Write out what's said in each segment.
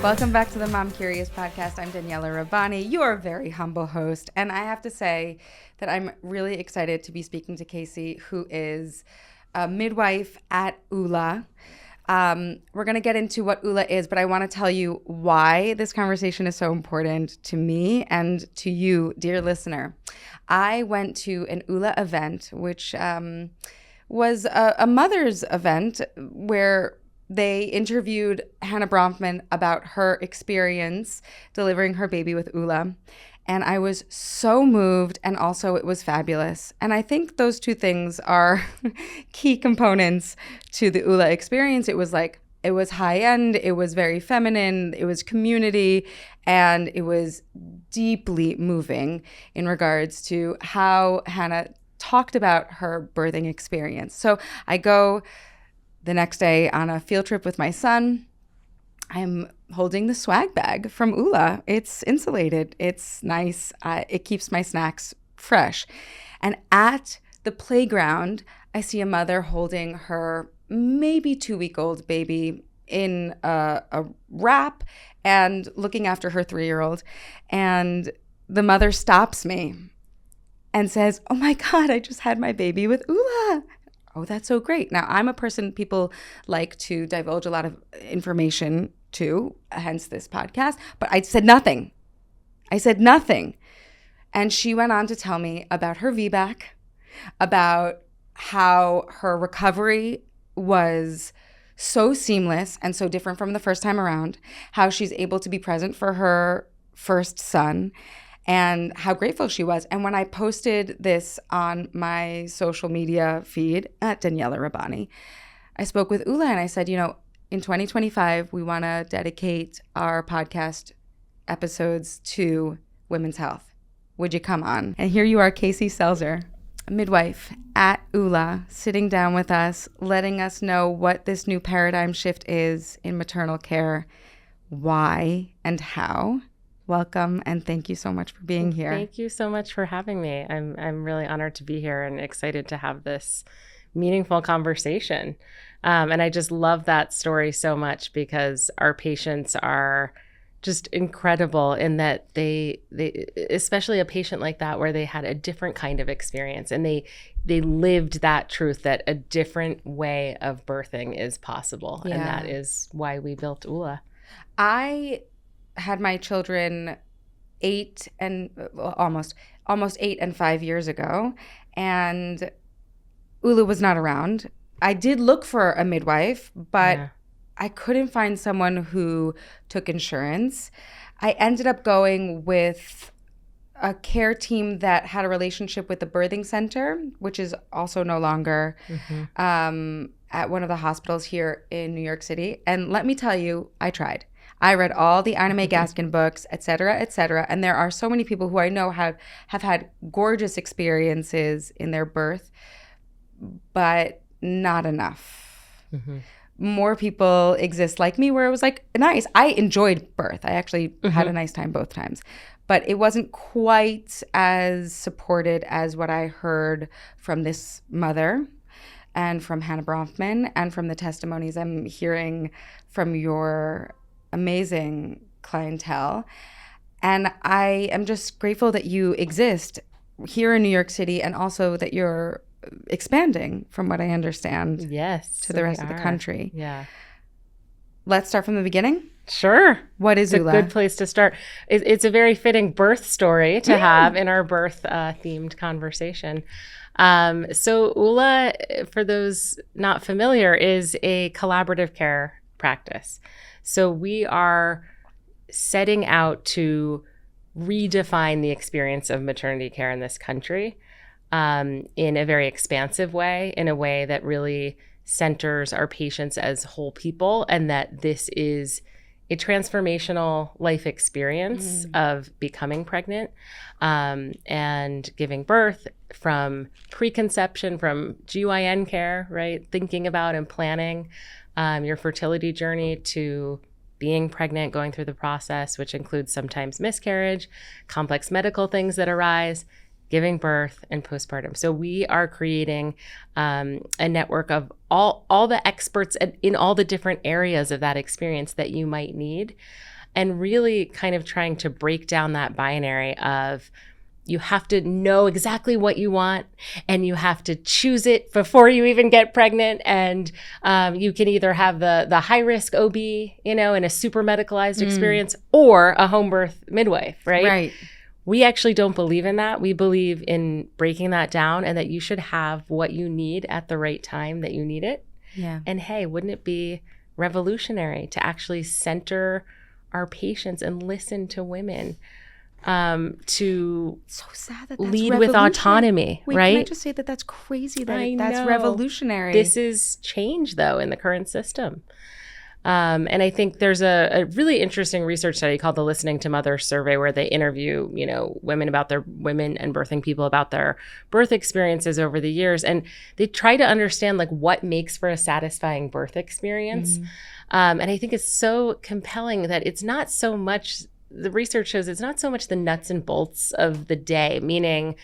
Welcome back to the Mom Curious podcast. I'm Daniella Rabbani, your very humble host. And I have to say that I'm really excited to be speaking to Casey, who is a midwife at Oula. We're going to get into what Oula is, but I want to tell you why this conversation is so important to me and to you, dear listener. I went to an Oula event, which was a mother's event where they interviewed Hannah Bronfman about her experience delivering her baby with Oula. And I was so moved, and also it was fabulous. And I think those two things are key components to the Oula experience. It was high end, it was very feminine, it was community, and it was deeply moving in regards to how Hannah talked about her birthing experience. So I go the next day on a field trip with my son. I'm holding the swag bag from Oula. It's insulated. It's nice. It keeps my snacks fresh. And at the playground, I see a mother holding her maybe 2-week-old baby in a wrap and looking after her 3-year-old. And the mother stops me and says, "Oh my God, I just had my baby with Oula." Oh, that's so great. Now, I'm a person people like to divulge a lot of information to, hence this podcast, but I said nothing. And she went on to tell me about her VBAC, about how her recovery was so seamless and so different from the first time around, how she's able to be present for her first son, and how grateful she was. And when I posted this on my social media feed at Daniella Rabbani, I spoke with Oula and I said, in 2025, we want to dedicate our podcast episodes to women's health. Would you come on? And here you are, Casey Selzer, a midwife at Oula, sitting down with us, letting us know what this new paradigm shift is in maternal care, why and how. Welcome, and thank you so much for being here. Thank you so much for having me. I'm really honored to be here and excited to have this meaningful conversation. And I just love that story so much because our patients are just incredible in that they especially a patient like that where they had a different kind of experience and they lived that truth that a different way of birthing is possible. Yeah. And that is why we built Oula. I had my children almost 8 and 5 years ago, and Oula was not around. I did look for a midwife, but I couldn't find someone who took insurance. I ended up going with a care team that had a relationship with the birthing center, which is also no longer at one of the hospitals here in New York City. And let me tell you, I tried. I read all the Anna Mae Gaskin books, et cetera, and there are so many people who I know have had gorgeous experiences in their birth, but not enough. Mm-hmm. More people exist like me where it was like, nice. I enjoyed birth. I actually had a nice time both times, but it wasn't quite as supported as what I heard from this mother and from Hannah Bronfman and from the testimonies I'm hearing from your amazing clientele. And I am just grateful that you exist here in New York City and also that you're expanding, from what I understand, to the rest of the country. Yeah. Let's start from the beginning. Sure. What is Oula? It's a good place to start. It's a very fitting birth story to have in our birth themed conversation. So Oula, for those not familiar, is a collaborative care practice. So we are setting out to redefine the experience of maternity care in this country in a very expansive way, in a way that really centers our patients as whole people, and that this is a transformational life experience of becoming pregnant and giving birth, from preconception, from GYN care, right? Thinking about and planning your fertility journey to being pregnant, going through the process, which includes sometimes miscarriage, complex medical things that arise, giving birth, and postpartum. So we are creating a network of all the experts in all the different areas of that experience that you might need. and really kind of trying to break down that binary of you have to know exactly what you want and you have to choose it before you even get pregnant. And you can either have the high risk OB, in a super medicalized experience, or a home birth midwife, right? Right. We actually don't believe in that. We believe in breaking that down and that you should have what you need at the right time that you need it. Yeah. And hey, wouldn't it be revolutionary to actually center our patients and listen to women? To so sad that lead with autonomy, Wait, right? Can I just say that that's crazy that that's know. revolutionary? This is change, though, in the current system. And I think there's a really interesting research study called the Listening to Mothers Survey, where they interview, women and birthing people about their birth experiences over the years. And they try to understand what makes for a satisfying birth experience. And I think it's so compelling that it's not so much, the research shows it's not so much the nuts and bolts of the day, meaning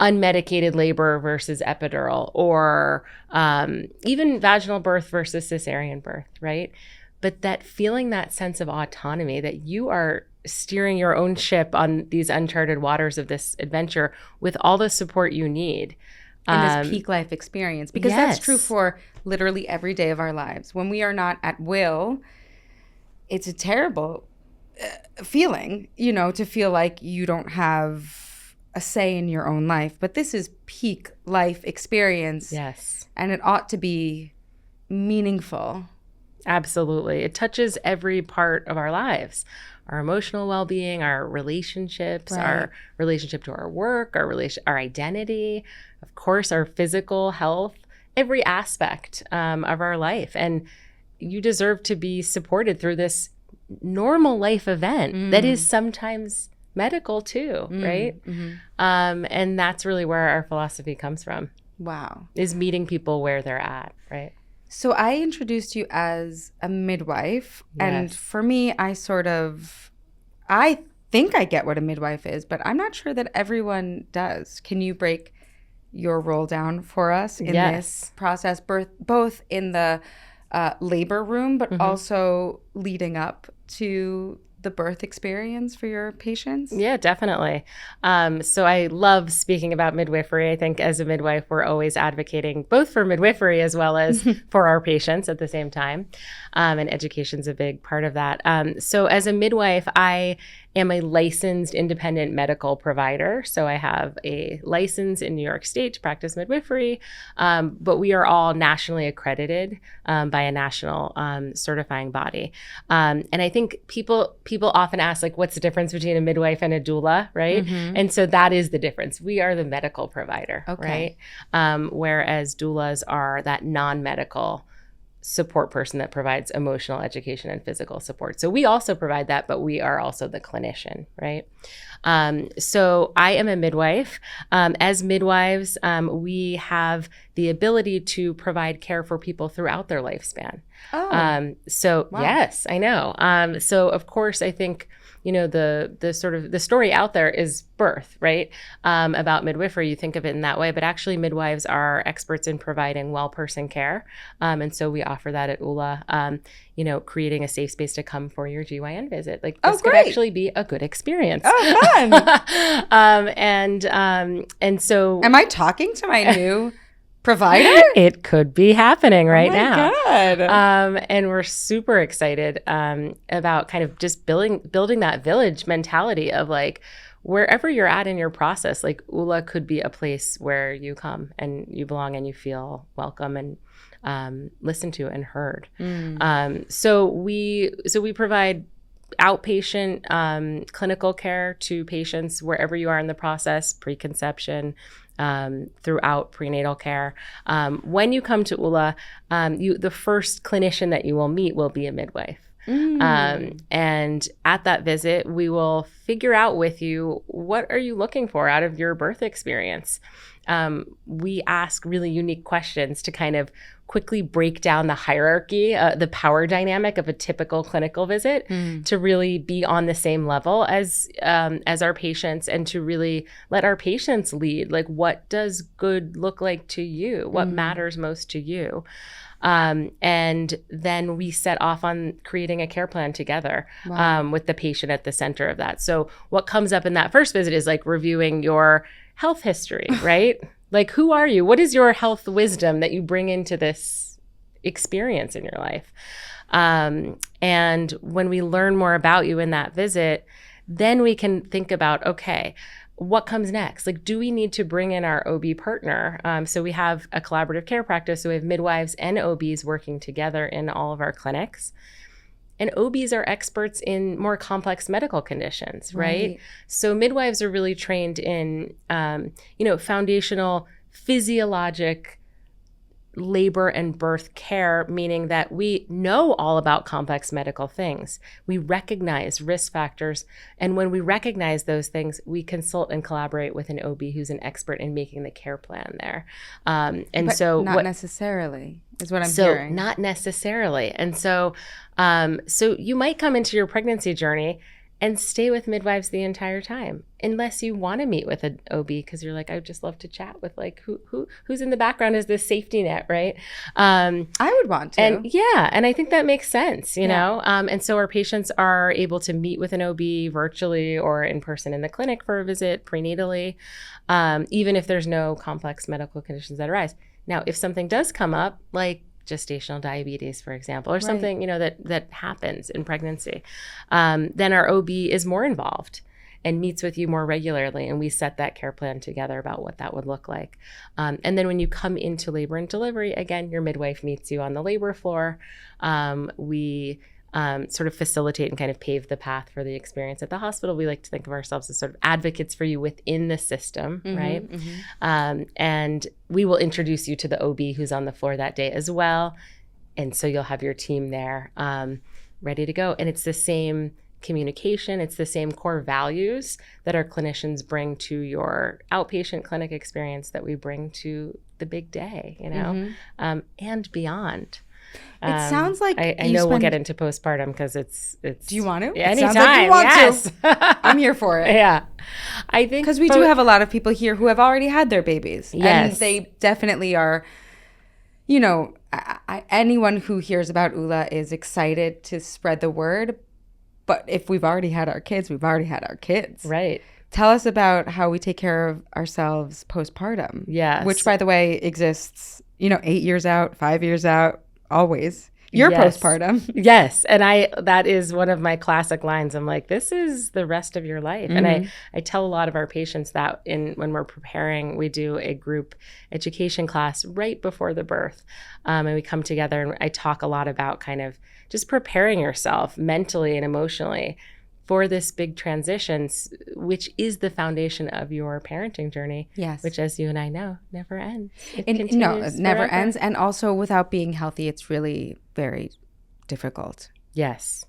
unmedicated labor versus epidural, or even vaginal birth versus cesarean birth, right? But that feeling, that sense of autonomy, that you are steering your own ship on these uncharted waters of this adventure with all the support you need. In this peak life experience. Because that's true for literally every day of our lives. When we are not at will, it's a terrible feeling, to feel like you don't have a say in your own life. But this is peak life experience. Yes. And it ought to be meaningful. Absolutely. It touches every part of our lives. Our emotional well-being, our relationships, our relationship to our work, our identity, of course, our physical health, every aspect of our life. And you deserve to be supported through this normal life event that is sometimes medical too, right? And that's really where our philosophy comes from. Wow. Is meeting people where they're at, right? So I introduced you as a midwife. Yes. And for me, I think I get what a midwife is, but I'm not sure that everyone does. Can you break your role down for us in this process, both in the labor room, but also leading up to the birth experience for your patients? Yeah, definitely. So I love speaking about midwifery. I think as a midwife, we're always advocating both for midwifery as well as for our patients at the same time. And education's a big part of that. So as a midwife, I am a licensed independent medical provider. So I have a license in New York State to practice midwifery, but we are all nationally accredited by a national certifying body. And I think people often ask, what's the difference between a midwife and a doula, right? And so that is the difference. We are the medical provider, right? Whereas doulas are that non-medical support person that provides emotional education and physical support. So we also provide that, but we are also the clinician, right? So I am a midwife. As midwives, we have the ability to provide care for people throughout their lifespan. So wow. Yes, I know. So of course, I think, the sort of the story out there is birth, right? About midwifery, you think of it in that way, but actually midwives are experts in providing well person care. And so we offer that at Oula, creating a safe space to come for your GYN visit. This could actually be a good experience. Oh, fun. And so am I talking to my new provider? It could be happening right now. Oh my God. And we're super excited about kind of just building that village mentality of wherever you're at in your process, Oula could be a place where you come and you belong and you feel welcome and listened to and heard. So we provide outpatient clinical care to patients wherever you are in the process, preconception, throughout prenatal care. When you come to Oula, the first clinician that you will meet will be a midwife. And at that visit, we will figure out with you, what are you looking for out of your birth experience? We ask really unique questions to kind of quickly break down the hierarchy, the power dynamic of a typical clinical visit, to really be on the same level as our patients, and to really let our patients lead. What does good look like to you? What matters most to you? And then we set off on creating a care plan together. Wow. With the patient at the center of that. So what comes up in that first visit is like reviewing your health history, right? Like, who are you? What is your health wisdom that you bring into this experience in your life? And when we learn more about you in that visit, then we can think about, okay, what comes next? Like, do we need to bring in our OB partner? So we have a collaborative care practice. So we have midwives and OBs working together in all of our clinics. And OBs are experts in more complex medical conditions, right? So midwives are really trained in, foundational physiologic labor and birth care, meaning that we know all about complex medical things. We recognize risk factors. And when we recognize those things, we consult and collaborate with an OB who's an expert in making the care plan there. But not necessarily is what I'm hearing. Not necessarily. And so you might come into your pregnancy journey and stay with midwives the entire time, unless you want to meet with an OB because you're like, I'd just love to chat with like who's in the background as this safety net, right? I would want to. And I think that makes sense, you know? And so our patients are able to meet with an OB virtually or in person in the clinic for a visit prenatally, even if there's no complex medical conditions that arise. Now, if something does come up, like gestational diabetes, for example, or something, that happens in pregnancy, then our OB is more involved and meets with you more regularly. And we set that care plan together about what that would look like. And then when you come into labor and delivery, again, your midwife meets you on the labor floor. We sort of facilitate and kind of pave the path for the experience at the hospital. We like to think of ourselves as sort of advocates for you within the system, right? And we will introduce you to the OB who's on the floor that day as well. And so you'll have your team there ready to go. And it's the same communication. It's the same core values that our clinicians bring to your outpatient clinic experience that we bring to the big day, and beyond. It sounds like I know we'll get into postpartum because it's. Do you want to? Yeah, anytime. Sounds like you want yes. to. I'm here for it. Yeah, I think because we do have a lot of people here who have already had their babies. Yes, and they definitely are. Anyone who hears about Oula is excited to spread the word. But if we've already had our kids, we've already had our kids. Right. Tell us about how we take care of ourselves postpartum. Yes. Which, by the way, exists. 8 years out, 5 years out. Always. You're postpartum. Yes. And that is one of my classic lines. I'm like, this is the rest of your life. And I tell a lot of our patients that when we're preparing, we do a group education class right before the birth. And we come together and I talk a lot about kind of just preparing yourself mentally and emotionally for this big transition, which is the foundation of your parenting journey. Yes. Which, as you and I know, never ends. It never ends. And also, without being healthy, it's really very difficult. Yes.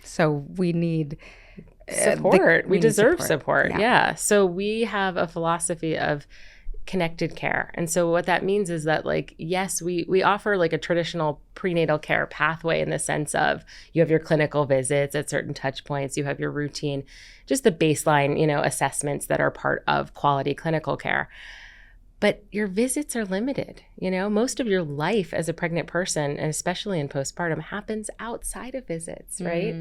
So we need support. We deserve support. Yeah. So we have a philosophy of connected care. And so what that means is that, like, yes, we offer like a traditional prenatal care pathway in the sense of you have your clinical visits at certain touch points, you have your routine, just the baseline, assessments that are part of quality clinical care. But your visits are limited. Most of your life as a pregnant person, and especially in postpartum, happens outside of visits, right?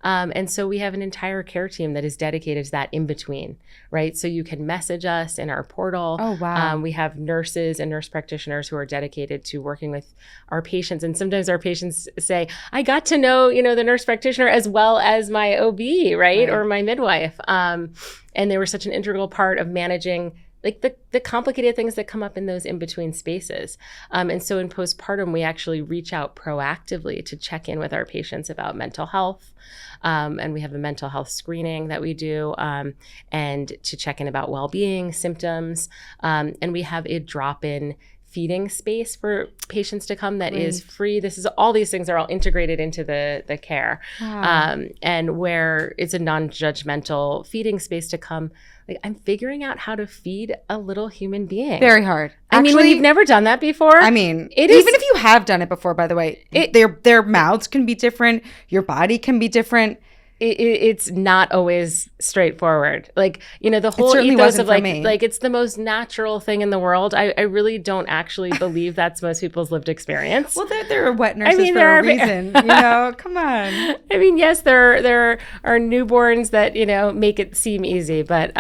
And so we have an entire care team that is dedicated to that in between, right? So you can message us in our portal. Oh, wow. We have nurses and nurse practitioners who are dedicated to working with our patients. And sometimes our patients say, I got to know, the nurse practitioner as well as my OB, right? Or my midwife. And they were such an integral part of managing like the complicated things that come up in those in-between spaces. And so in postpartum, we actually reach out proactively to check in with our patients about mental health. And we have a mental health screening that we do, and to check in about well-being, symptoms. And we have a drop-in feeding space for patients to come that is free. All these things are all integrated into the care. Wow. And where it's a non-judgmental feeding space to come. Like, I'm figuring out how to feed a little human being. Very hard. Actually, when you've never done that before. Even if you have done it before, by the way, their mouths can be different. Your body can be different. it's not always straightforward. Like, the whole ethos of like it's the most natural thing in the world. I really don't actually believe that's most people's lived experience. Well, there are wet nurses for a reason. Come on. I mean, yes, there are newborns that make it seem easy, but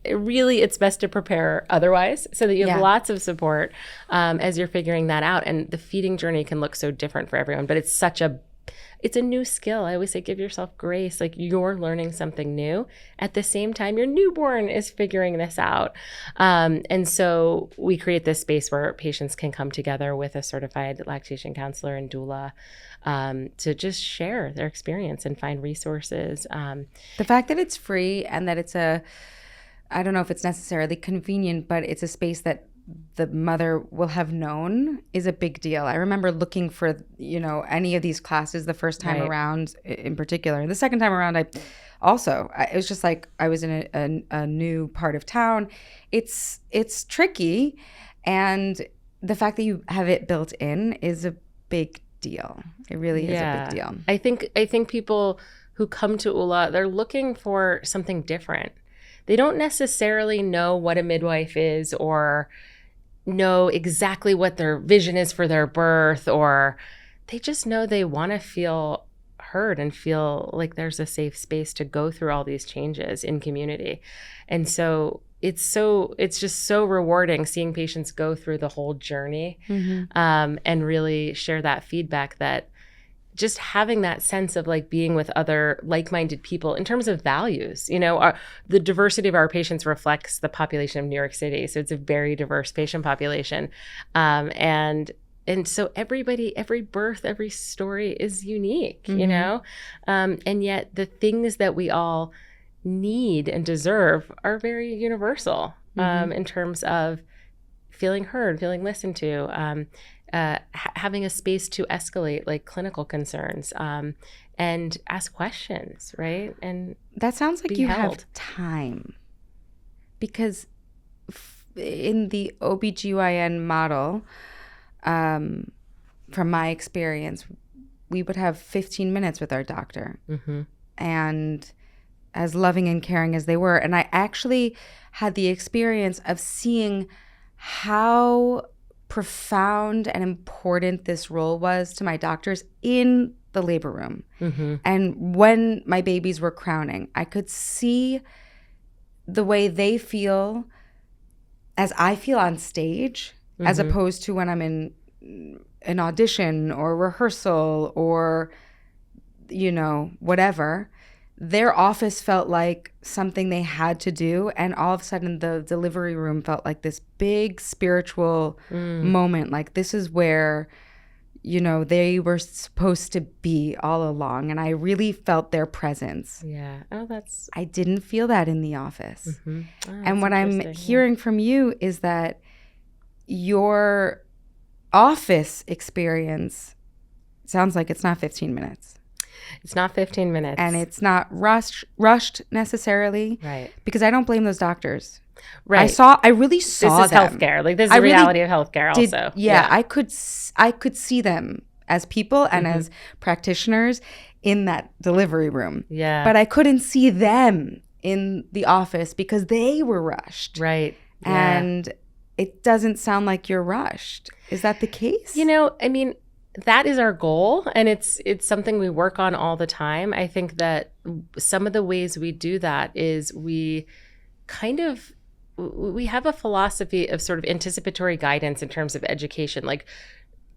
really it's best to prepare otherwise, so that you have lots of support as you're figuring that out. And the feeding journey can look so different for everyone, but it's a new skill. I always say, give yourself grace. Like, you're learning something new at the same time your newborn is figuring this out. And so we create this space where patients can come together with a certified lactation counselor and doula to just share their experience and find resources. The fact that it's free and that it's I don't know if it's necessarily convenient, but it's a space that the mother will have known is a big deal. I remember looking for, any of these classes the first time around in particular. And the second time around, it was just like I was in a new part of town. It's tricky. And the fact that you have it built in is a big deal. It really is a big deal. I think people who come to Oula, they're looking for something different. They don't necessarily know what a midwife is or know exactly what their vision is for their birth, or they just know they want to feel heard and feel like there's a safe space to go through all these changes in community. And so it's just so rewarding seeing patients go through the whole journey and really share that feedback, that just having that sense of like being with other like-minded people in terms of values. The diversity of our patients reflects the population of New York City. So it's a very diverse patient population. And so every birth, every story is unique, and yet the things that we all need and deserve are very universal in terms of feeling heard, feeling listened to, having a space to escalate like clinical concerns and ask questions, right? And that sounds like you have time, because in the OBGYN model, from my experience, we would have 15 minutes with our doctor. And as loving and caring as they were, and I actually had the experience of seeing how profound and important this role was to my doctors in the labor room. And when my babies were crowning, I could see the way they feel as I feel on stage, as opposed to when I'm in an audition or rehearsal or, whatever. Their office felt like something they had to do, and all of a sudden the delivery room felt like this big spiritual moment. Like, this is where, they were supposed to be all along, and I really felt their presence. Yeah. Oh, I didn't feel that in the office. Oh, and what I'm hearing from you is that your office experience sounds like it's not 15 minutes. It's not 15 minutes. And it's not rushed necessarily. Right. Because I don't blame those doctors. Right. I really saw this is them. healthcare. Like, this is the reality of healthcare also. Yeah. I could see them as people and as practitioners in that delivery room. Yeah. But I couldn't see them in the office because they were rushed. Right. And it doesn't sound like you're rushed. Is that the case? I mean, that is our goal, and it's something we work on all the time. I think that some of the ways we do that is we have a philosophy of sort of anticipatory guidance in terms of education, like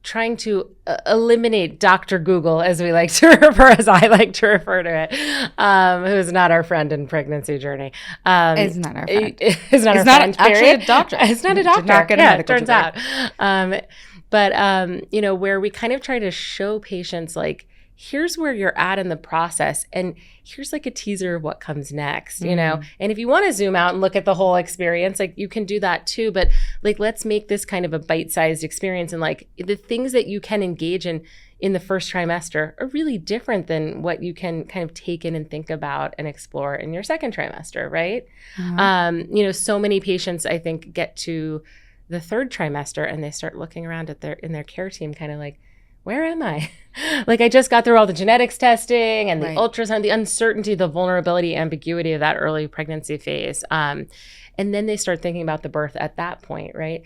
trying to eliminate Dr. Google, as we like to refer, as I like to refer to it, who is not our friend in pregnancy journey. It's not our friend. It's not our friend, actually period. a doctor. It's not a doctor. Did not get a medical degree. Turns out. But, where we kind of try to show patients, like, here's where you're at in the process, and here's like a teaser of what comes next, And if you want to zoom out and look at the whole experience, like, you can do that too. But like, let's make this kind of a bite-sized experience, and like the things that you can engage in the first trimester are really different than what you can kind of take in and think about and explore in your second trimester, right? So many patients, I think, get to the third trimester and they start looking around at in their care team, kind of like, where am I? Like, I just got through all the genetics testing and the Right. ultrasound, the uncertainty, the vulnerability, ambiguity of that early pregnancy phase. And then they start thinking about the birth at that point, right?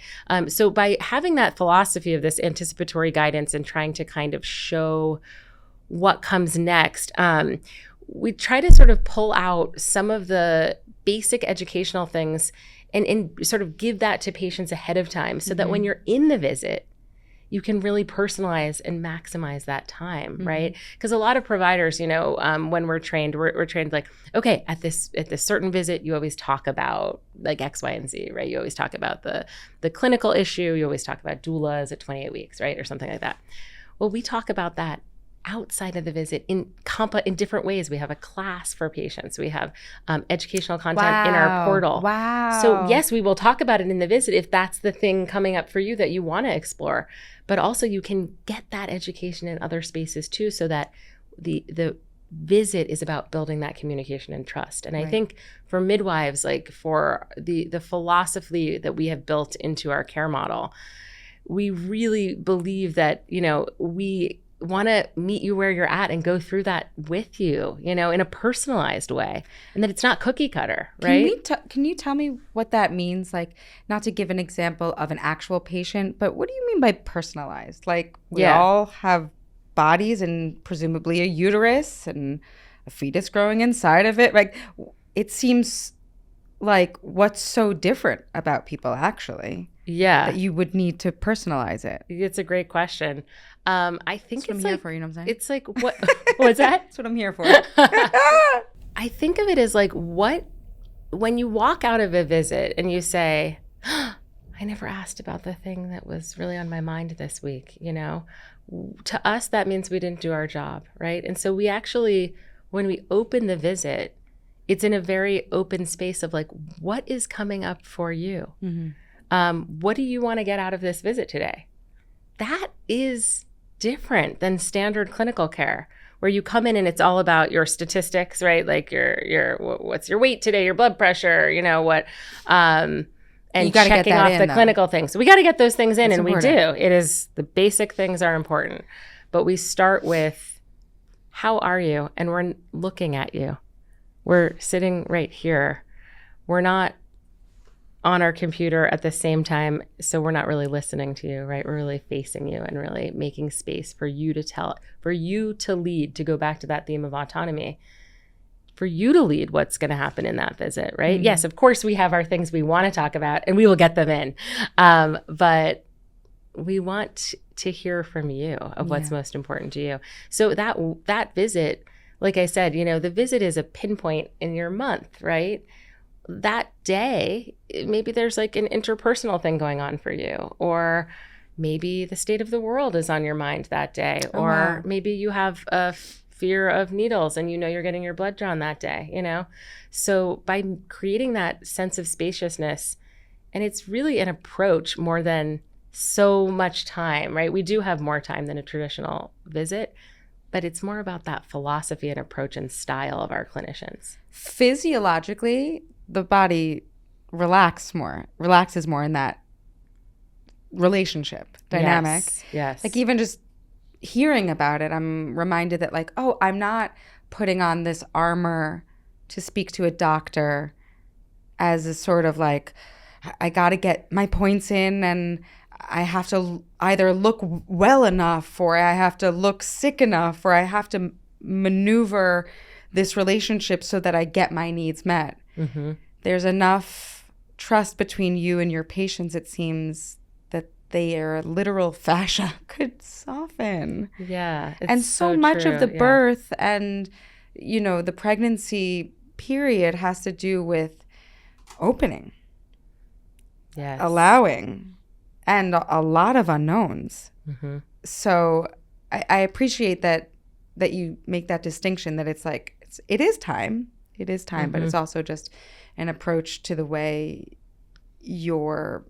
So by having that philosophy of this anticipatory guidance and trying to kind of show what comes next, we try to sort of pull out some of the basic educational things and sort of give that to patients ahead of time so that when you're in the visit, you can really personalize and maximize that time, right? Because a lot of providers, you know, when we're trained like, okay, at this certain visit, you always talk about like X, Y, and Z, right? You always talk about the clinical issue. You always talk about doulas at 28 weeks, right? Or something like that. Well, we talk about that outside of the visit in different ways. We have a class for patients. We have educational content in our portal. Wow. So yes, we will talk about it in the visit if that's the thing coming up for you that you want to explore. But also you can get that education in other spaces too, so that the visit is about building that communication and trust. And I think for midwives, like for the philosophy that we have built into our care model, we really believe that, you know, we want to meet you where you're at and go through that with you, you know, in a personalized way, and that it's not cookie cutter, right? Can you tell me what that means? Like, not to give an example of an actual patient, but what do you mean by personalized? Like, we all have bodies and presumably a uterus and a fetus growing inside of it. Like, it seems like what's so different about people actually? Yeah. That you would need to personalize it. It's a great question. I think That's what I'm here for, you know what I'm saying? It's like, what? What's that? That's what I'm here for. I think of it as like, when you walk out of a visit and you say, I never asked about the thing that was really on my mind this week, you know, to us, that means we didn't do our job, right? And so we actually, when we open the visit, it's in a very open space of like, what is coming up for you? What do you want to get out of this visit today? That is different than standard clinical care, where you come in and it's all about your statistics, right? Like your what's your weight today, your blood pressure, you know what, and checking off the clinical things. So we got to get those things in, and we do. It is, the basic things are important, but we start with, how are you? And we're looking at you. We're sitting right here. We're not on our computer at the same time, so we're not really listening to you, right? We're really facing you and really making space for you to lead, to go back to that theme of autonomy, for you to lead what's going to happen in that visit, right? Yes, of course, we have our things we want to talk about, and we will get them in, but we want to hear from you of what's most important to you. So that visit, like I said, you know, the visit is a pinpoint in your month, right? That day, maybe there's like an interpersonal thing going on for you, or maybe the state of the world is on your mind that day, or maybe you have a fear of needles and you know you're getting your blood drawn that day, you know? So by creating that sense of spaciousness, and it's really an approach more than so much time, right? We do have more time than a traditional visit, but it's more about that philosophy and approach and style of our clinicians. Physiologically, the body relaxes more in that relationship dynamic. Yes. Like, even just hearing about it, I'm reminded that, like, oh, I'm not putting on this armor to speak to a doctor as a sort of like, I got to get my points in, and I have to either look well enough, or I have to look sick enough, or I have to maneuver this relationship so that I get my needs met. There's enough trust between you and your patients, it seems, that their literal fascia could soften. Yeah. And so much true. of the birth and, you know, the pregnancy period has to do with opening, allowing, and a lot of unknowns. So I appreciate that you make that distinction, that it's like, it is time, but it's also just an approach to the way you're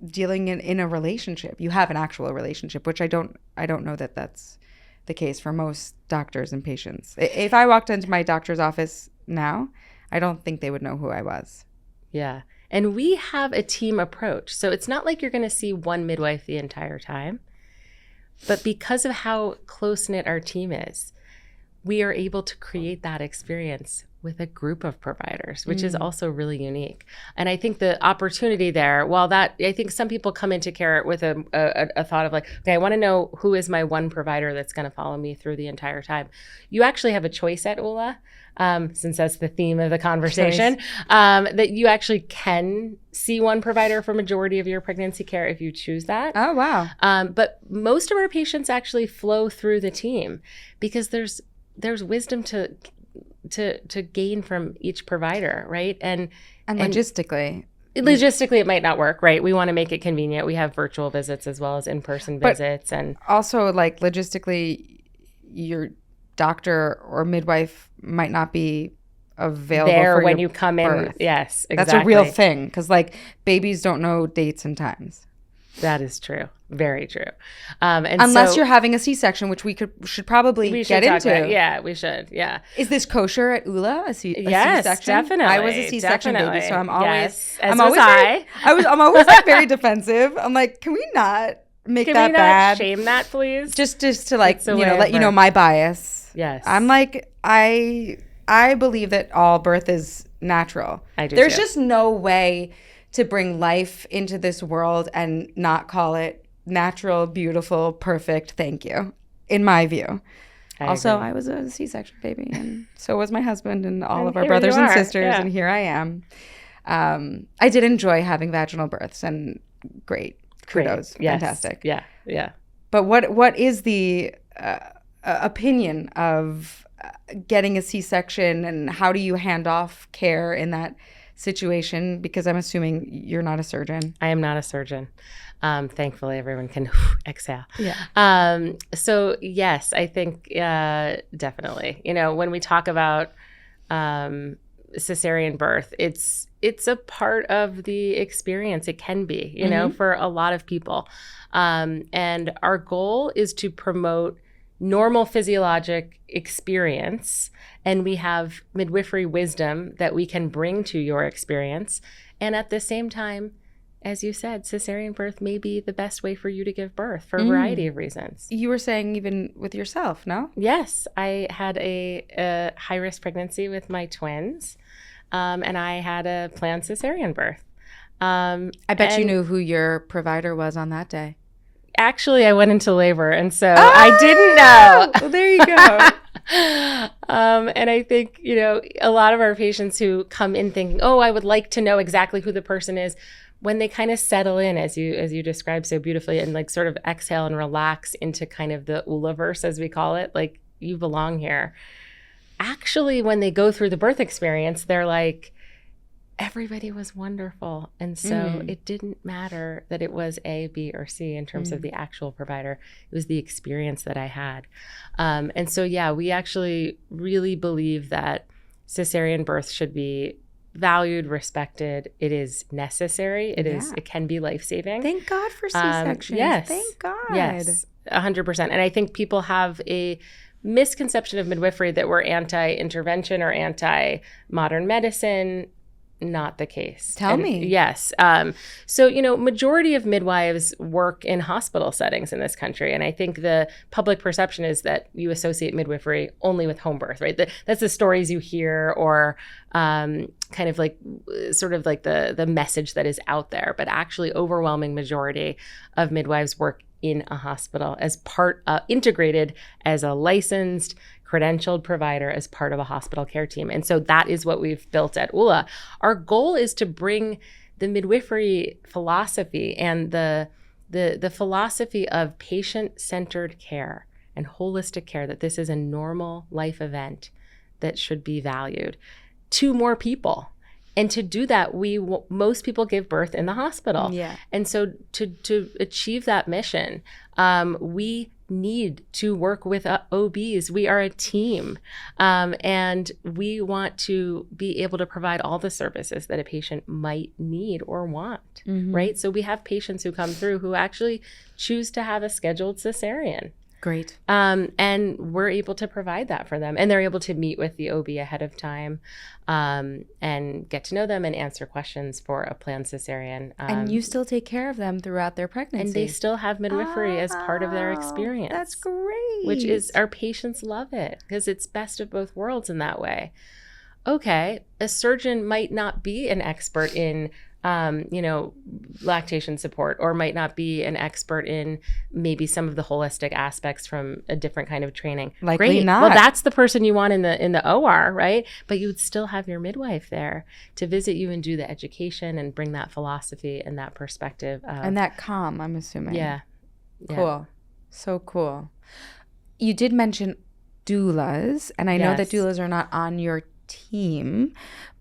dealing in a relationship. You have an actual relationship, which I don't know that that's the case for most doctors and patients. If I walked into my doctor's office now, I don't think they would know who I was. Yeah. And we have a team approach. So it's not like you're going to see one midwife the entire time. But because of how close-knit our team is, we are able to create that experience with a group of providers, which is also really unique. And I think the opportunity there, I think some people come into care with a thought of like, okay, I want to know who is my one provider that's going to follow me through the entire time. You actually have a choice at Oula, since that's the theme of the conversation, that you actually can see one provider for majority of your pregnancy care if you choose that. Oh, wow. But most of our patients actually flow through the team because there's wisdom to gain from each provider, right? And logistically it might not work, right? We want to make it convenient. We have virtual visits as well as in-person visits, and also like logistically, your doctor or midwife might not be available there for when your you come birth. in. Yes, exactly. That's a real thing because like babies don't know dates and times. That is true. Very true. Unless you're having a C-section, which we should probably get into. Yeah, we should. Yeah. Is this kosher at Oula? Yes, C-section? Definitely. I was a C-section baby, so I'm always. Yes, I'm always like very defensive. I'm like, can we not make that bad? Shame that, please. Just to like let you know my bias. Yes. I'm like I believe that all birth is natural. I do. There's too. just no way to bring life into this world and not call it natural, beautiful, perfect. Thank you. In my view. I was a C-section baby, and so was my husband and all of our brothers and sisters, and here I am. I did enjoy having vaginal births, and great. Kudos. Great. Yes. Fantastic. Yeah. Yeah. But what is the opinion of getting a C-section, and how do you hand off care in that situation? Because I'm assuming you're not a surgeon. I am not a surgeon. Thankfully, everyone can exhale. Yeah. So yes, I think definitely. When we talk about cesarean birth, it's a part of the experience. It can be, for a lot of people. And our goal is to promote normal physiologic experience, and we have midwifery wisdom that we can bring to your experience. And at the same time, as you said, cesarean birth may be the best way for you to give birth for a variety of reasons. You were saying even with yourself, no? Yes. I had a high-risk pregnancy with my twins, and I had a planned cesarean birth. I bet you knew who your provider was on that day. Actually, I went into labor, and so I didn't know. Well, there you go. And I think, a lot of our patients who come in thinking, oh, I would like to know exactly who the person is, when they kind of settle in, as you described so beautifully, and like sort of exhale and relax into kind of the Oula-verse, as we call it, like you belong here. Actually, when they go through the birth experience, they're like, everybody was wonderful. And so it didn't matter that it was A, B, or C in terms of the actual provider. It was the experience that I had. And so, yeah, we actually really believe that cesarean birth should be valued, respected. It is necessary. It can be life-saving. Thank God for C-sections. Yes. Thank God. Yes, 100%. And I think people have a misconception of midwifery that we're anti-intervention or anti-modern medicine. Not the case. Tell me. Yes. So, majority of midwives work in hospital settings in this country. And I think the public perception is that you associate midwifery only with home birth, right? That's the stories you hear, or kind of like sort of like the message that is out there. But actually, overwhelming majority of midwives work in a hospital as part integrated as a licensed, credentialed provider as part of a hospital care team. And so that is what we've built at Oula. Our goal is to bring the midwifery philosophy and the philosophy of patient-centered care and holistic care, that this is a normal life event that should be valued, to more people. And to do that, most people give birth in the hospital. Yeah. And so to achieve that mission, we need to work with OBs. We are a team, and we want to be able to provide all the services that a patient might need or want, right? So we have patients who come through who actually choose to have a scheduled cesarean. Great. And we're able to provide that for them. And they're able to meet with the OB ahead of time and get to know them and answer questions for a planned cesarean. And you still take care of them throughout their pregnancy. And they still have midwifery as part of their experience. That's great. Which is, our patients love it because it's best of both worlds in that way. Okay, a surgeon might not be an expert in lactation support, or might not be an expert in maybe some of the holistic aspects from a different kind of training. Likely Great. not. Well, that's the person you want in the OR, right? But you would still have your midwife there to visit you and do the education and bring that philosophy and that perspective. And that calm, I'm assuming. Yeah. Cool. So cool. You did mention doulas, and I know that doulas are not on your team,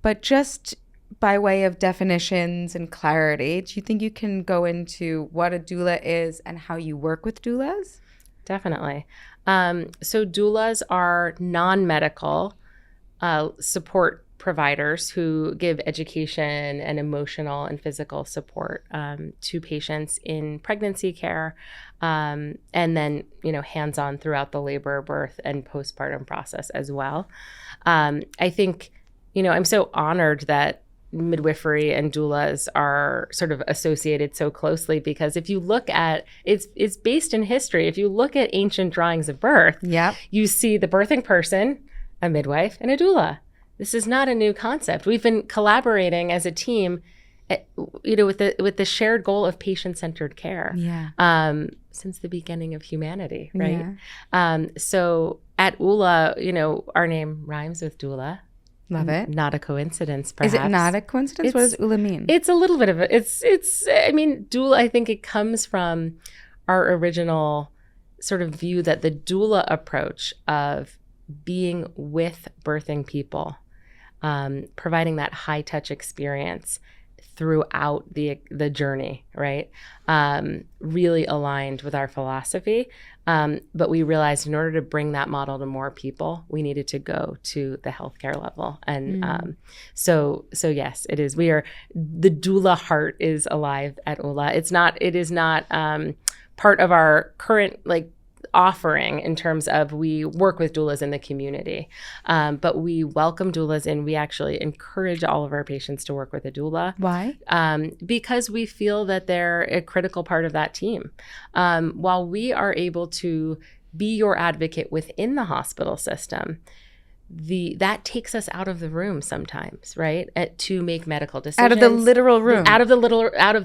but just by way of definitions and clarity, do you think you can go into what a doula is and how you work with doulas? Definitely. So doulas are non-medical support providers who give education and emotional and physical support to patients in pregnancy care, and then, hands-on throughout the labor, birth, and postpartum process as well. I think, I'm so honored that midwifery and doulas are sort of associated so closely, because if you look at it's based in history. If you look at ancient drawings of birth, you see the birthing person, a midwife, and a doula. This is not a new concept. We've been collaborating as a team, with the shared goal of patient-centered care since the beginning of humanity, right? So at Oula, our name rhymes with doula. Love it. Not a coincidence, perhaps. Is it not a coincidence? What does Oula mean? It's a little bit of a, doula, I think it comes from our original sort of view that the doula approach of being with birthing people, providing that high touch experience throughout the journey, right? Really aligned with our philosophy. But we realized in order to bring that model to more people, we needed to go to the healthcare level. And so yes, it is. The doula heart is alive at Oula. It is not part of our current offering in terms of we work with doulas in the community, but we welcome doulas in. We actually encourage all of our patients to work with a doula. Why? Because we feel that they're a critical part of that team. While we are able to be your advocate within the hospital system, that takes us out of the room sometimes, right? To make medical decisions. Out of the literal room. Out of the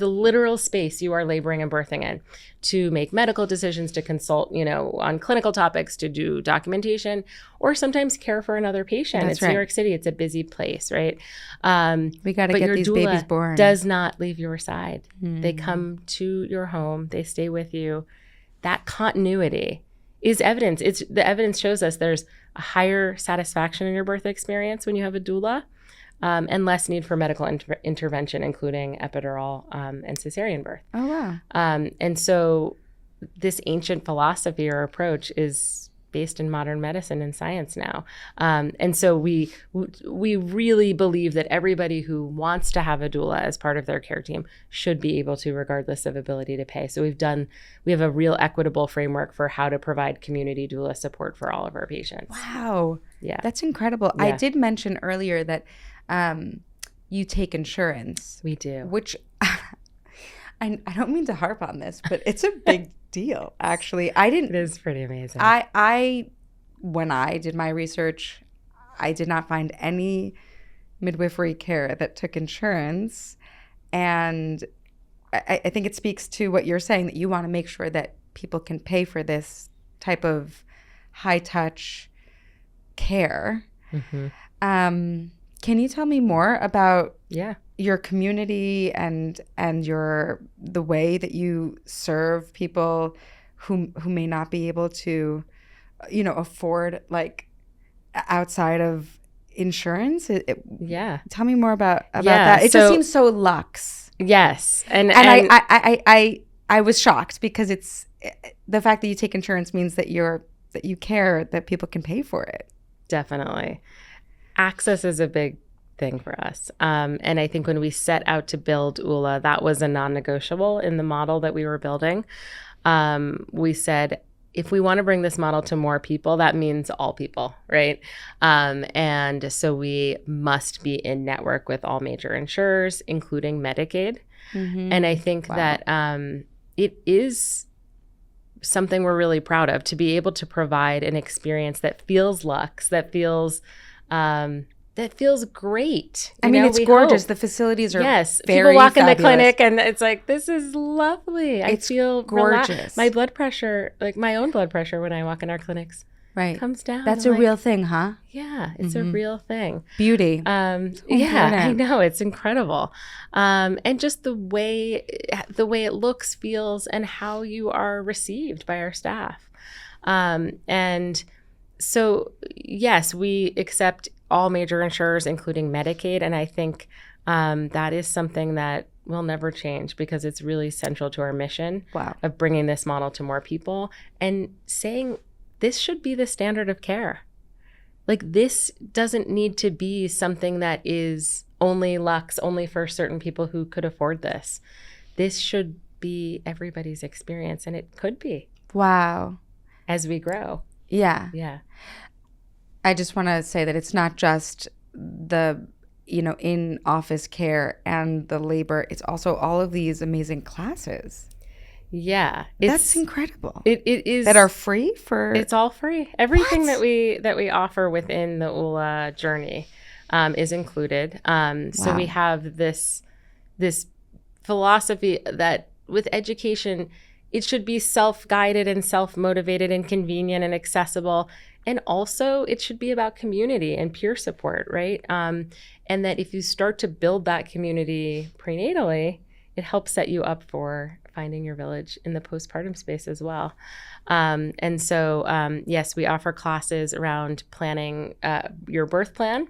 literal space you are laboring and birthing in, to make medical decisions, to consult, on clinical topics, to do documentation, or sometimes care for another patient. That's it's right. New York City. It's a busy place, right? We got to get these babies born. Does not leave your side. They come to your home. They stay with you. That continuity is evidence. The evidence shows us there's a higher satisfaction in your birth experience when you have a doula, and less need for medical intervention, including epidural and cesarean birth. Oh, wow. And so this ancient philosophy or approach is based in modern medicine and science now. And so we really believe that everybody who wants to have a doula as part of their care team should be able to, regardless of ability to pay. So we have a real equitable framework for how to provide community doula support for all of our patients. Wow. Yeah. That's incredible. Yeah. I did mention earlier that you take insurance. We do. Which I don't mean to harp on this, but it's a big deal, actually. It is pretty amazing. When I did my research, I did not find any midwifery care that took insurance. And I think it speaks to what you're saying, that you want to make sure that people can pay for this type of high-touch care. Mm-hmm. Can you tell me more about your community and the way that you serve people who may not be able to, afford outside of insurance? Tell me more about that. It just seems so luxe. Yes, and I was shocked, because it's the fact that you take insurance means that you care that people can pay for it. Definitely. Access is a big thing for us. And I think when we set out to build Oula, that was a non-negotiable in the model that we were building. We said if we want to bring this model to more people, that means all people, right? And so we must be in network with all major insurers, including Medicaid. And I think that it is something we're really proud of, to be able to provide an experience that feels luxe, that feels great. I mean, it's gorgeous. The facilities are very people walk fabulous. in the clinic and it's like, this is lovely. I feel gorgeous. My blood pressure, like my own blood pressure when I walk in our clinics, comes down. That's a real thing, huh? Yeah, it's a real thing. Beauty. I know, it's incredible. And just the way it looks, feels, and how you are received by our staff. And so, yes, we accept all major insurers, including Medicaid. And I think that is something that will never change, because it's really central to our mission of bringing this model to more people and saying this should be the standard of care. Like, this doesn't need to be something that is only luxe, only for certain people who could afford this. This should be everybody's experience, and it could be. Wow. As we grow. Yeah. Yeah. I just want to say that it's not just the, in-office care and the labor. It's also all of these amazing classes. Yeah. That's incredible. It is. That are free for? It's all free. Everything that we offer within the Oula journey is included. So we have this philosophy that with education, it should be self-guided and self-motivated and convenient and accessible. And also it should be about community and peer support, right? And that if you start to build that community prenatally, it helps set you up for finding your village in the postpartum space as well. And so, yes, we offer classes around planning your birth plan.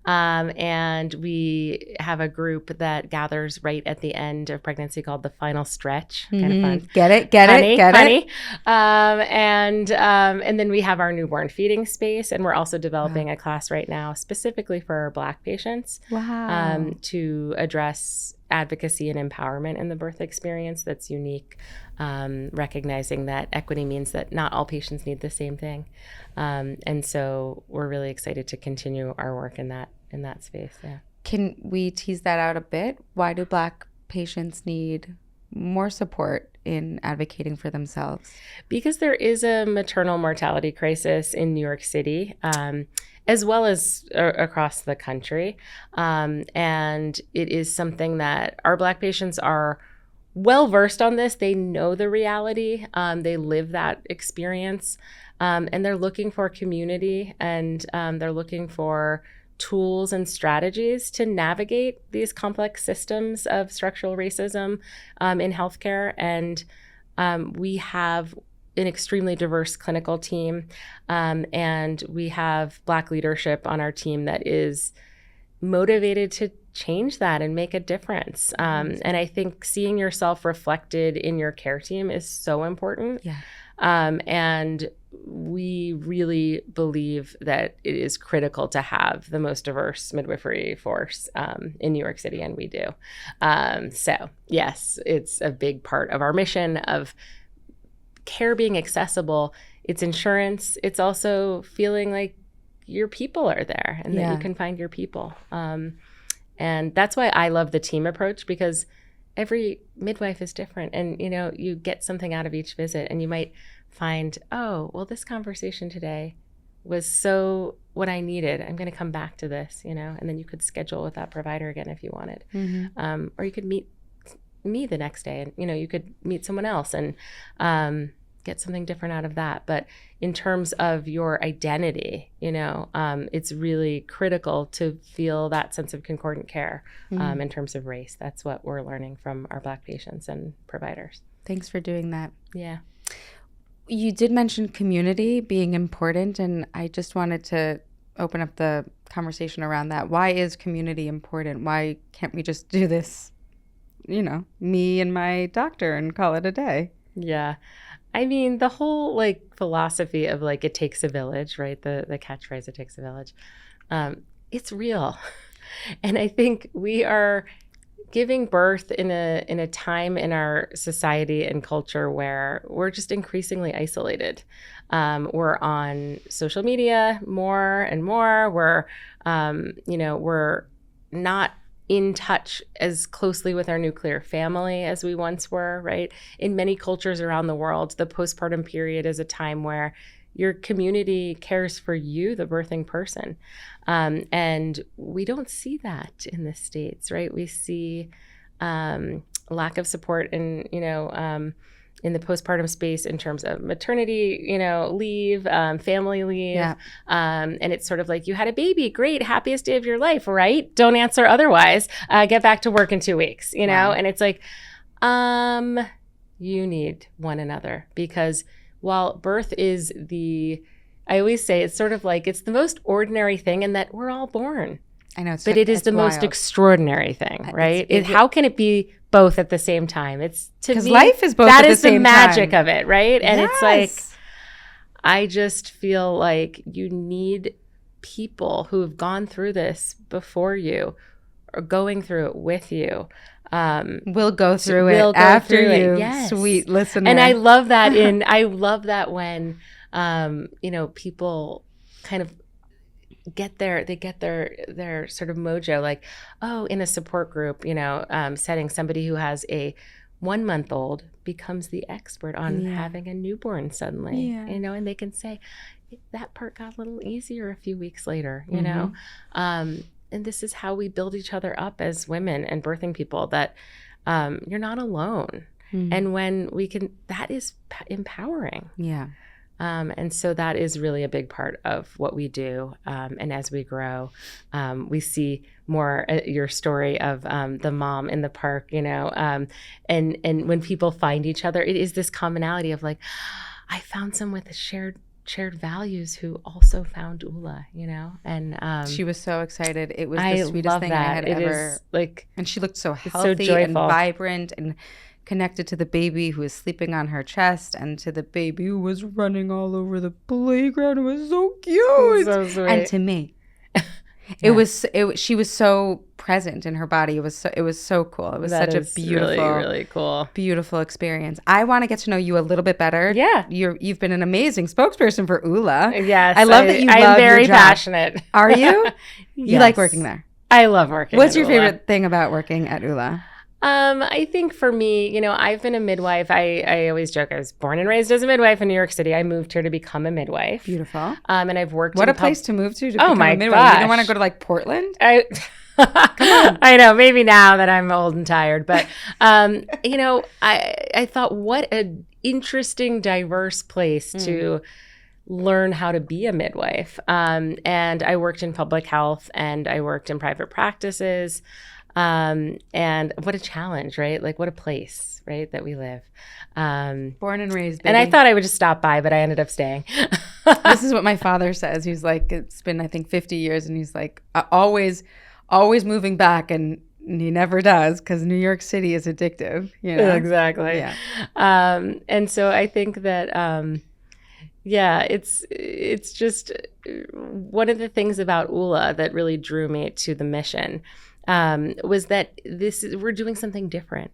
And we have a group that gathers right at the end of pregnancy called the final stretch. Kind of fun. Get it. And then we have our newborn feeding space, and we're also developing a class right now specifically for Black patients. Wow. To address advocacy and empowerment in the birth experience that's unique, recognizing that equity means that not all patients need the same thing. And so we're really excited to continue our work in that space. Yeah. Can we tease that out a bit? Why do Black patients need more support in advocating for themselves? Because there is a maternal mortality crisis in New York City, as well as across the country. And it is something that our Black patients are well versed on this. They know the reality. They live that experience. And they're looking for community, and they're looking for tools and strategies to navigate these complex systems of structural racism in healthcare. And we have an extremely diverse clinical team, and we have Black leadership on our team that is motivated to change that and make a difference. And I think seeing yourself reflected in your care team is so important. Yeah. And we really believe that it is critical to have the most diverse midwifery force in New York City, and we do. So yes, it's a big part of our mission of care being accessible. It's insurance. It's also feeling like your people are there and that you can find your people. And that's why I love the team approach, because every midwife is different, and you get something out of each visit, and you might find, oh, well, this conversation today was so what I needed. I'm going to come back to this, and then you could schedule with that provider again if you wanted. Mm-hmm. Or you could meet me the next day, and you could meet someone else and get something different out of that. But in terms of your identity, it's really critical to feel that sense of concordant care in terms of race. That's what we're learning from our Black patients and providers. Thanks for doing that. Yeah. You did mention community being important, and I just wanted to open up the conversation around that. Why is community important? Why can't we just do this, me and my doctor and call it a day? Yeah. I mean, the whole philosophy of it takes a village, right? The catchphrase, it takes a village. It's real. And I think we are giving birth in a time in our society and culture where we're just increasingly isolated. We're on social media more and more. We're not in touch as closely with our nuclear family as we once were, right? In many cultures around the world, the postpartum period is a time where your community cares for you, the birthing person. And we don't see that in the States, right? We see lack of support in the postpartum space in terms of maternity, leave, family leave. Yeah. And it's sort of like, you had a baby, great, happiest day of your life, right? Don't answer otherwise. Get back to work in 2 weeks, Wow. And it's like, you need one another, because while birth is I always say it's sort of like, it's the most ordinary thing in that we're all born. I know, but it is the most extraordinary thing, right? How can it be both at the same time? It's, to me, because life is both that at is the same the magic time. of it, right? And Yes. it's like, I just feel like you need people who have gone through this before you or going through it with you. We'll go through it after you, yes. Sweet listener. And I love that when people kind of get their sort of mojo, like, in a support group, setting, somebody who has a 1-month-old becomes the expert on having a newborn suddenly, and they can say, that part got a little easier a few weeks later, and this is how we build each other up as women and birthing people, that you're not alone. And when we can, that is empowering. Yeah. And so that is really a big part of what we do. And as we grow, we see more your story of the mom in the park, and when people find each other, it is this commonality of like, I found someone with shared values who also found Oula, and she was so excited. It was I the sweetest love thing that. I had It ever. is like, And she looked so so healthy and joyful. vibrant and connected to the baby who was sleeping on her chest and to the baby who was running all over the playground. It was so cute. So sweet. And to me, she was so present in her body. It was so cool. It was such a beautiful, really, really cool, beautiful experience. I want to get to know you a little bit better. Yeah. You've been an amazing spokesperson for Oula. Yes. I love that you love I'm very your job. passionate. Are you? You Yes. like working there? I love working. What's at your Oula. favorite thing about working at Oula? I think for me, I've been a midwife. I always joke I was born and raised as a midwife in New York City. I moved here to become a midwife. Beautiful. And I've worked. What a place to move to Oh become my a midwife. gosh. You don't want to go to like Portland? I know, maybe now that I'm old and tired, but I thought, what an interesting, diverse place to learn how to be a midwife. And I worked in public health and I worked in private practices. And what a challenge, right? Like, what a place, right, that we live. Born and raised, baby. And I thought I would just stop by, but I ended up staying. This is what my father says. He's like, it's been, I think, 50 years. And he's like, always moving back. And he never does, because New York City is addictive. Exactly. Yeah. And so I think that, it's just one of the things about Oula that really drew me to the mission. Was that we're doing something different,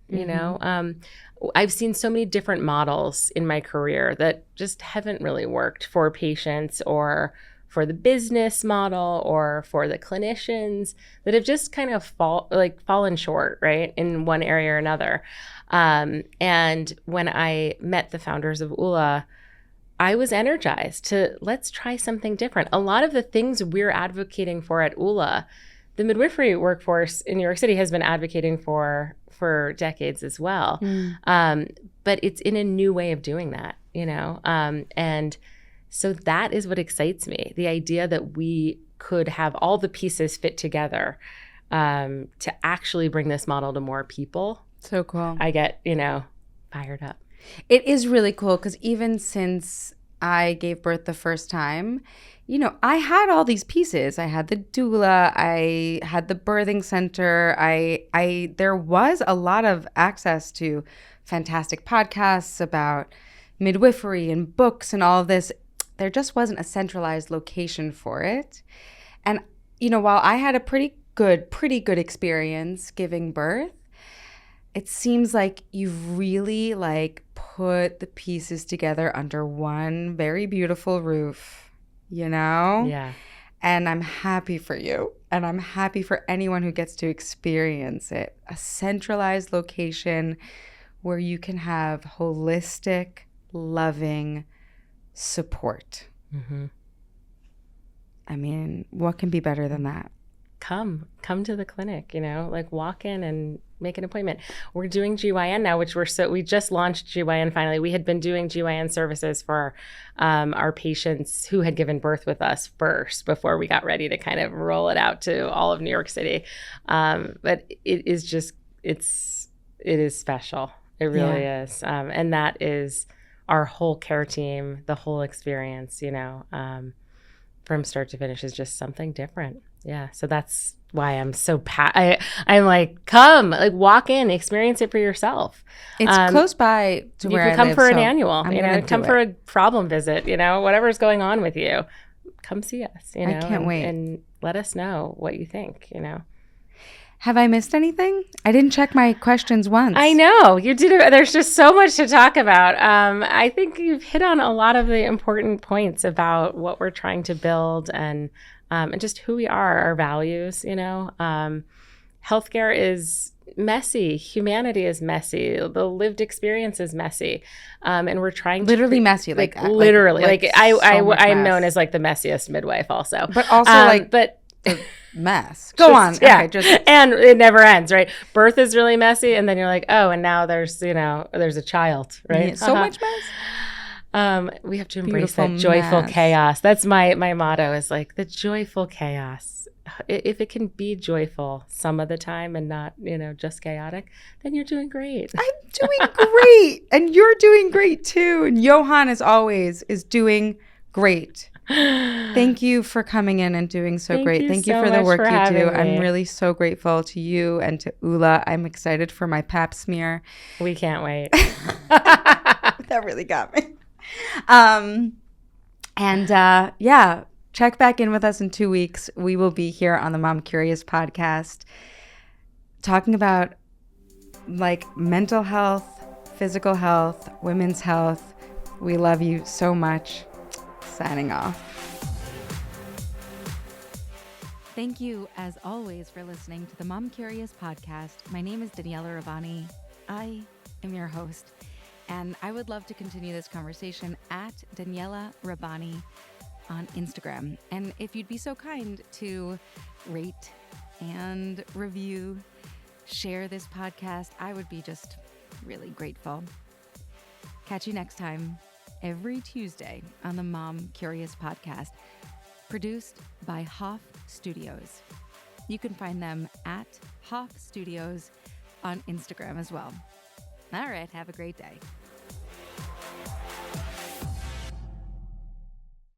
I've seen so many different models in my career that just haven't really worked for patients or for the business model or for the clinicians, that have just kind of fallen short, right, in one area or another. And when I met the founders of Oula, I was energized to, let's try something different. A lot of the things we're advocating for at Oula, the midwifery workforce in New York City has been advocating for decades as well. But it's in a new way of doing that, and so that is what excites me. The idea that we could have all the pieces fit together to actually bring this model to more people. So cool. I get, fired up. It is really cool, because even since I gave birth the first time, I had all these pieces. I had the doula, I had the birthing center. There was a lot of access to fantastic podcasts about midwifery and books and all of this. There just wasn't a centralized location for it. And, while I had a pretty good experience giving birth, it seems like you've really like put the pieces together under one very beautiful roof, you know? Yeah. And I'm happy for you. And I'm happy for anyone who gets to experience it. A centralized location where you can have holistic, loving support. Mm-hmm. I mean, what can be better than that? Come to the clinic, like walk in and make an appointment. We're doing GYN now, which we just launched GYN finally. We had been doing GYN services for our patients who had given birth with us first before we got ready to kind of roll it out to all of New York City. But it is special. It really is. And that is our whole care team, the whole experience, from start to finish is just something different. Yeah. So that's why I'm so I'm like, come, like walk in, experience it for yourself. It's close by to where I live. You can come for an annual, come for a problem visit, whatever's going on with you. Come see us, I can't wait. And let us know what you think, Have I missed anything? I didn't check my questions once. I know you did. There's just so much to talk about. I think you've hit on a lot of the important points about what we're trying to build and just who we are, our values. Healthcare is messy. Humanity is messy. The lived experience is messy, and we're trying literally messy, like literally. Like I'm known as like the messiest midwife, also, but also but. Mess. Go on. Yeah. Okay, and it never ends, right? Birth is really messy, and then you're like, oh, and now there's a child, right? Yeah, so much mess. We have to embrace that joyful chaos. That's my motto is like the joyful chaos. If it can be joyful some of the time and not, just chaotic, then you're doing great. I'm doing great. And you're doing great too. And Johan, as always, is doing great. Thank you for coming in and doing so great. Thank you for the work you do. I'm really so grateful to you and to Oula. I'm excited for my pap smear. We can't wait. That really got me. Check back in with us in 2 weeks. We will be here on the Mom Curious podcast talking about like mental health, physical health, women's health. We love you so much. Signing off. Thank you, as always, for listening to the Mom Curious podcast. My name is Daniella Rabbani. I am your host, and I would love to continue this conversation at Daniella Rabbani on Instagram. And if you'd be so kind to rate and review, share this podcast, I would be just really grateful. Catch you next time. Every Tuesday on the Mom Curious podcast, produced by Hoff Studios. You can find them at Hoff Studios on Instagram as well. All right, have a great day.